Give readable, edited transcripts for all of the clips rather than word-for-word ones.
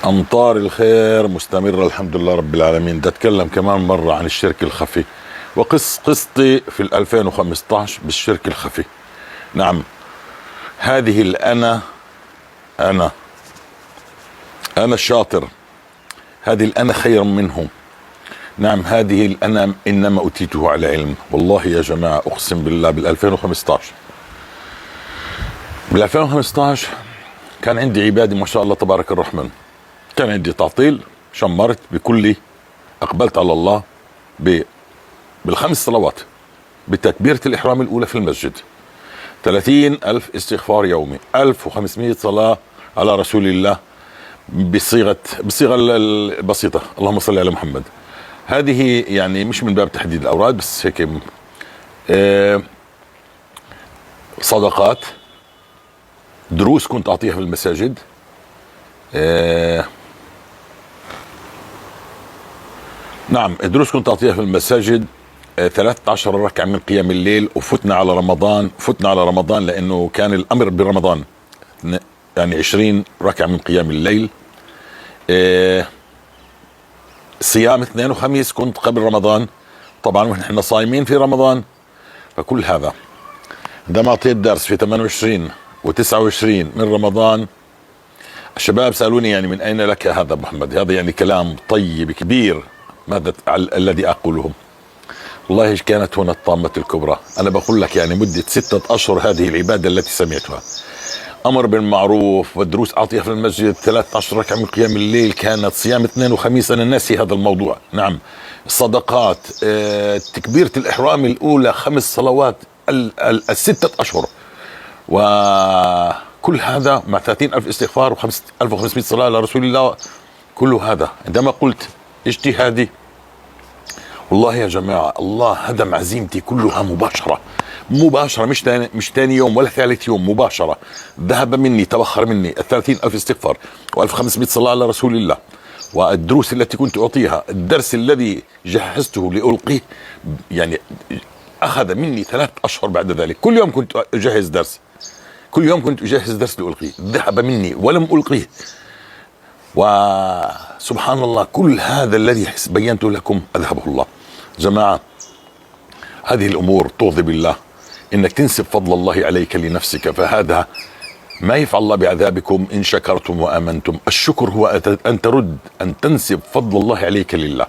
أمطار الخير مستمرة الحمد لله رب العالمين. بدي أتكلم كمان مرة عن الشرك الخفي قصتي في 2015 بالشرك الخفي. نعم، هذه أنا الشاطر، هذه الأنا خير منهم. نعم، هذه الأنا إنما أوتيته على علم. والله يا جماعة أقسم بالله بال 2015 كان عندي عبادة ما شاء الله تبارك الرحمن. كان عندي تعطيل، شمرت بكلي، أقبلت على الله بالخمس صلوات، بتكبيرة الإحرام الأولى في المسجد، 30,000 استغفار يومي، 1500 صلاة على رسول الله بالصيغة البسيطة، اللهم صل على محمد. هذه يعني مش من باب تحديد الأوراد، بس هيك صدقات، دروس كنت أعطيها في المساجد، نعم دروس كنت أعطيها في المساجد، 13 ركعة من قيام الليل. وفتنا على رمضان لأنه كان الأمر برمضان، يعني 20 ركعة من قيام الليل. صيام اثنين وخميس كنت قبل رمضان، طبعا ونحن صايمين في رمضان. فكل هذا عندما أعطيت درس في 28 و29 من رمضان، الشباب سألوني يعني من أين لك هذا أبو محمد؟ هذا يعني كلام طيب كبير، ماذا الذي أقوله؟ والله كانت هنا الطامة الكبرى. أنا بقول لك يعني مدة 6 أشهر هذه العبادة التي سمعتها، أمر بالمعروف والدروس أعطيها في المسجد، 13 ركعة من قيام الليل، كانت صيام اثنين وخميس، أنا ناسي هذا الموضوع. نعم، الصدقات، تكبيرة الإحرام الأولى، 5 صلوات، 6 أشهر، وكل هذا مع 30,000 استغفار و1500 صلاة على رسول الله. كل هذا عندما قلت اجتهادي، والله يا جماعة الله هدم عزيمتي كلها مباشرة، مش تاني يوم ولا ثالث يوم، مباشرة ذهب مني، تبخر مني 30,000 استغفار و1500 صلاة على رسول الله. والدروس التي كنت أعطيها، الدرس الذي جهزته لألقيه يعني أخذ مني 3 أشهر بعد ذلك. كل يوم كنت أجهز درس لألقيه، ذهب مني ولم ألقيه. وسبحان الله، كل هذا الذي بينته لكم أذهبه الله. جماعة، هذه الأمور تغضي بالله، إنك تنسب فضل الله عليك لنفسك، فهذا ما يفعل الله بعذابكم إن شكرتم وآمنتم. الشكر هو أن تنسب فضل الله عليك لله،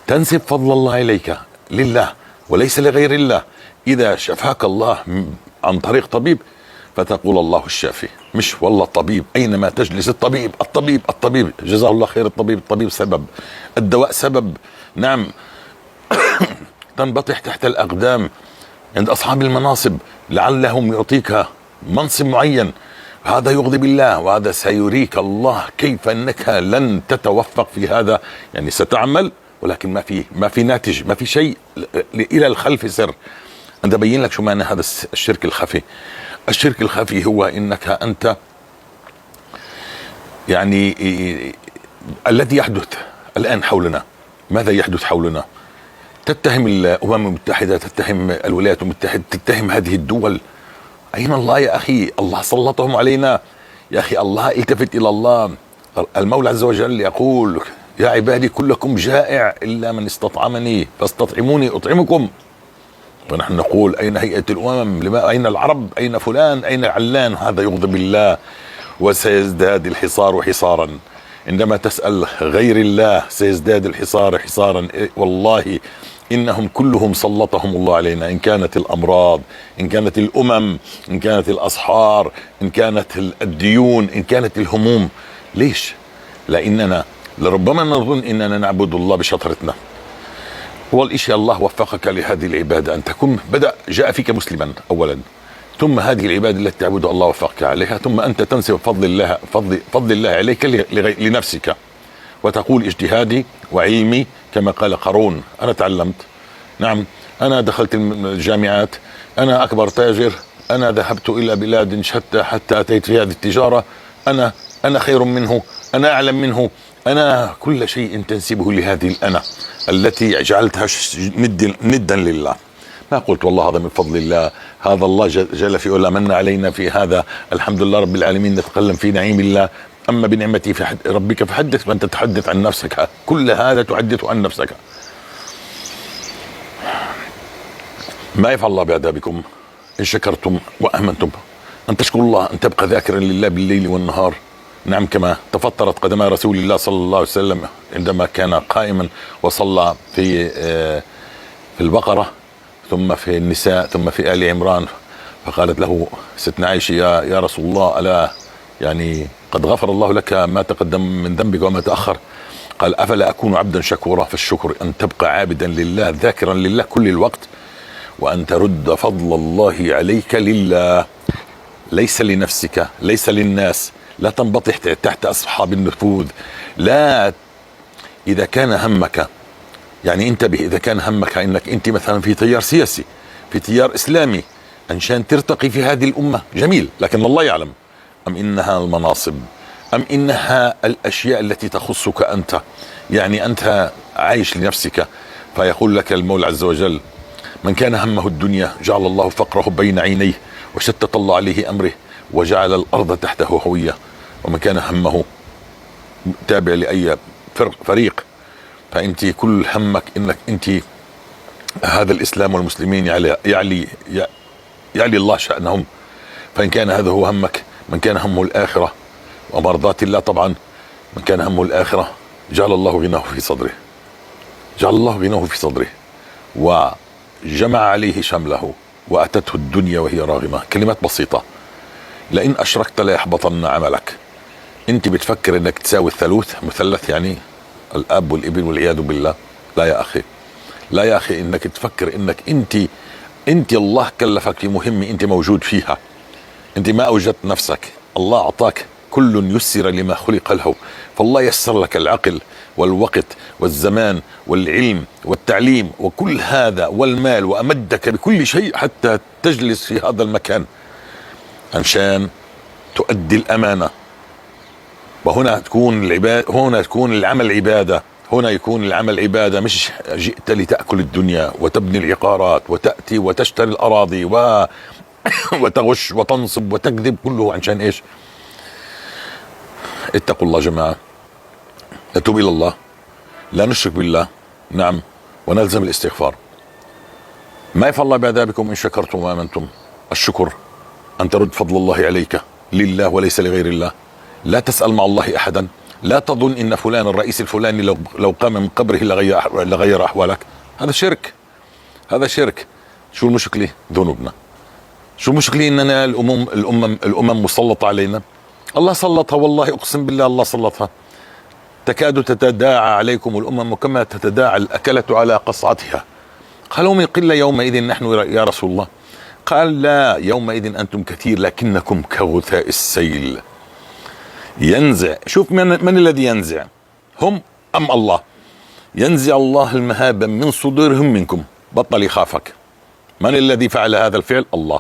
تنسب فضل الله عليك لله وليس لغير الله. إذا شفاك الله عن طريق طبيب فتقول الله الشافي، مش والله الطبيب. أينما تجلس الطبيب جزاه الله خير. الطبيب سبب، الدواء سبب. نعم، تنبطح تحت الأقدام عند أصحاب المناصب لعلهم يعطيك منصب معين، هذا يغضب بالله، وهذا سيريك الله كيف أنك لن تتوفق في هذا. يعني ستعمل ولكن ما في ناتج، ما في شيء، إلى الخلف سر. أنا أبين لك شو معنى هذا الشرك الخفي. الشرك الخفي هو إنك أنت يعني الذي يحدث الآن حولنا. ماذا يحدث حولنا؟ تتهم الأمم المتحدة، تتهم الولايات المتحدة، تتهم هذه الدول. أين الله يا أخي؟ الله سلطهم علينا يا أخي. الله التفت إلى الله. المولى عز وجل يقول: يا عبادي كلكم جائع إلا من استطعمني فاستطعموني أطعمكم. ونحن نقول: أين هيئة الأمم؟ أين العرب؟ أين فلان؟ أين علان؟ هذا يغضب الله، وسيزداد الحصار حصارا. عندما تسأل غير الله سيزداد الحصار حصارا. والله إنهم كلهم سلطهم الله علينا، إن كانت الأمراض، إن كانت الأمم، إن كانت الأسحار، إن كانت الديون، إن كانت الهموم. ليش؟ لأننا لربما نظن إننا نعبد الله بشطرتنا. هو الإشي الله وفقك لهذه العبادة، أن تكون جاء فيك مسلما أولا، ثم هذه العبادة التي تعبدها الله وفقك عليها، ثم أنت تنسب فضل الله عليك لنفسك، وتقول: اجتهادي وعلمي، كما قال قارون: أنا تعلمت، نعم أنا دخلت الجامعات، أنا أكبر تاجر، أنا ذهبت إلى بلاد شتى حتى أتيت في هذه التجارة، أنا خير منه، أنا أعلم منه، أنا كل شيء تنسبه لهذه الأنا التي جعلتها ندا لله. ما قلت والله هذا من فضل الله، هذا الله جل في علا من علينا في هذا، الحمد لله رب العالمين، نتكلم في نعيم الله. أما بنعمتي في ربك فحدث، فأنت تحدث عن نفسك، كل هذا تحدث عن نفسك. ما يفعل الله بعذابكم إن شكرتم وآمنتم. أن تشكروا الله، أن تبقى ذاكرا لله بالليل والنهار. نعم، كما تفطرت قدما رسول الله صلى الله عليه وسلم عندما كان قائما وصلى في البقرة، ثم في النساء، ثم في آل عمران، فقالت له ستنا عائشة يا رسول الله، ألا يعني قد غفر الله لك ما تقدم من ذنبك وما تأخر؟ قال أفلا أكون عبدا شكورا؟ فالشكر أن تبقى عابدا لله ذاكرا لله كل الوقت، وأن ترد فضل الله عليك لله، ليس لنفسك، ليس للناس. لا تنبطح تحت أصحاب النفوذ. لا، إذا كان همك، يعني انتبه، إذا كان همك أنك أنت مثلا في تيار سياسي، في تيار إسلامي، عشان ترتقي في هذه الأمة، جميل، لكن الله يعلم أم إنها المناصب، أم إنها الأشياء التي تخصك أنت. يعني أنت عايش لنفسك. فيقول لك المولى عز وجل: من كان همه الدنيا جعل الله فقره بين عينيه وشتت الله عليه أمره وجعل الأرض تحته هوية. ومن كان همه تابع لأي فريق، فأنت كل همك إنك أنت هذا الإسلام والمسلمين يعلي الله شأنهم. فإن كان هذا هو همك، من كان همه الآخرة ومرضات الله، طبعا من كان همه الآخرة جعل الله غناه في صدره، جعل الله غناه في صدره وجمع عليه شمله وأتته الدنيا وهي راغمة. كلمات بسيطة: لئن أشركت ليحبطن عملك. أنت بتفكر إنك تساوي مثلث يعني الأب والابن والعياذ بالله؟ لا يا أخي، لا يا أخي، إنك تفكر إنك أنت الله كلفك في مهمة أنت موجود فيها. أنت ما أوجدت نفسك، الله أعطاك، كل يسر لما خلق له. فالله يسر لك العقل والوقت والزمان والعلم والتعليم وكل هذا والمال، وأمدك بكل شيء حتى تجلس في هذا المكان عشان تؤدي الأمانة. وهنا تكون العمل عبادة. هنا يكون العمل عبادة، مش جئت لتأكل الدنيا وتبني العقارات وتأتي وتشتري الأراضي وتغش وتنصب وتكذب، كله عشان إيش؟ اتقوا الله جماعة، نتوب إلى الله، لا نشرك بالله، نعم، ونلزم الاستغفار. ما يفعل الله بعذابكم إن شكرتم وآمنتم. الشكر أن ترد فضل الله عليك لله وليس لغير الله. لا تسأل مع الله أحدا. لا تظن إن فلان الرئيس الفلاني لو قام من قبره لغير أحوالك. هذا شرك، هذا شرك. شو المشكلة؟ ذنوبنا. شو المشكلة إننا الأمم مسلطة علينا؟ الله سلطها، والله أقسم بالله الله سلطها. تكاد تتداعى عليكم الأمم كما تتداعى الأكلة على قصعتها. قالوا من قلة يومئذ نحن يا رسول الله؟ قال لا، يومئذ أنتم كثير لكنكم كغثاء السيل. ينزع. شوف من الذي ينزع، هم أم الله؟ ينزع الله المهابة من صدورهم منكم، بطل يخافك. من الذي فعل هذا الفعل؟ الله.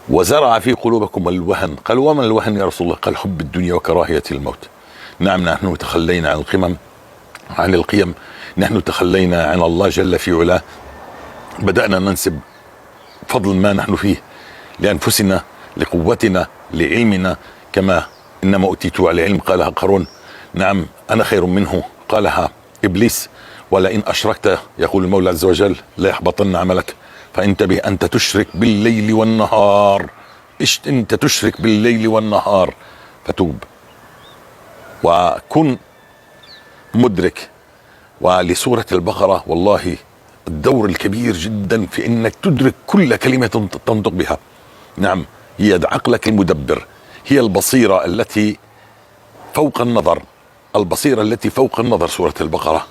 وزرع في قلوبكم الوهن. قال وما الوهن يا رسول الله؟ قال حب الدنيا وكراهية الموت. نعم، نحن تخلينا عن القمم، عن القيم، نحن تخلينا عن الله جل في علاه. بدأنا ننسب فضل ما نحن فيه لأنفسنا، لقوتنا، لعلمنا، كما إنما أوتيتوا على علم قالها قارون. نعم، أنا خير منه قالها إبليس. ولئن أشركت، يقول المولى عز وجل، لا يحبطن عملك. فانتبه، أنت تشرك بالليل والنهار. أنت تشرك بالليل والنهار. فتوب وكن مدرك. ولسورة البقرة والله الدور الكبير جدا في انك تدرك كل كلمة تنطق بها. نعم، هي عقلك المدبر، هي البصيرة التي فوق النظر، البصيرة التي فوق النظر. سورة البقرة.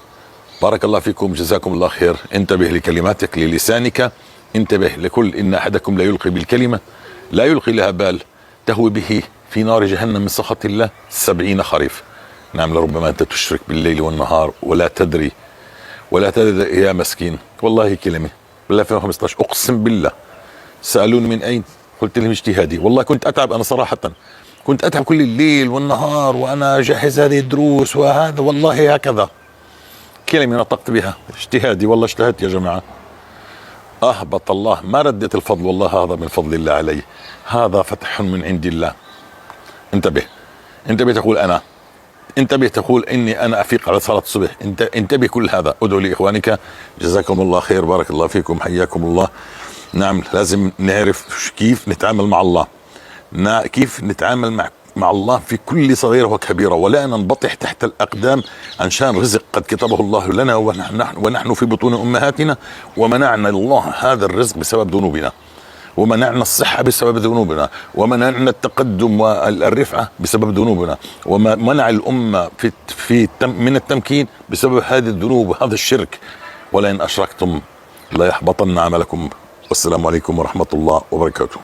بارك الله فيكم، جزاكم الله خير. انتبه لكلماتك، للسانك، انتبه لكل إن أحدكم لا يلقي بالكلمة لا يلقي لها بال تهوي به في نار جهنم من سخط الله 70 خريف. نعم، لربما أنت تشرك بالليل والنهار ولا تدري يا مسكين. والله كلمة بال 2015 أقسم بالله سألوني من أين، قلت لهم اجتهادي. والله كنت أتعب، أنا صراحة كنت أتعب كل الليل والنهار وأنا أجهز هذه الدروس وهذا، والله هكذا كلمة نطقت بها اجتهادي. والله اجتهدت يا جماعة، أهبط الله، ما ردت الفضل، والله هذا من فضل الله علي، هذا فتح من عند الله. انتبه، انتبه تقول انا، انتبه تقول اني انا افيق على صلاة الصبح، انتبه كل هذا. ادعو لاخوانك. جزاكم الله خير، بارك الله فيكم، حياكم الله. نعم، لازم نعرف كيف نتعامل مع الله، كيف نتعامل مع الله في كل صغيرة وكبيرة، ولا ننبطح تحت الأقدام عشان رزق قد كتبه الله لنا ونحن في بطون أمهاتنا، ومنعنا الله هذا الرزق بسبب ذنوبنا، ومنعنا الصحة بسبب ذنوبنا، ومنعنا التقدم والرفعة بسبب ذنوبنا، ومنع الأمة من التمكين بسبب هذه الذنوب وهذا الشرك. ولئن أشركتم لا يحبطن عملكم. والسلام عليكم ورحمة الله وبركاته.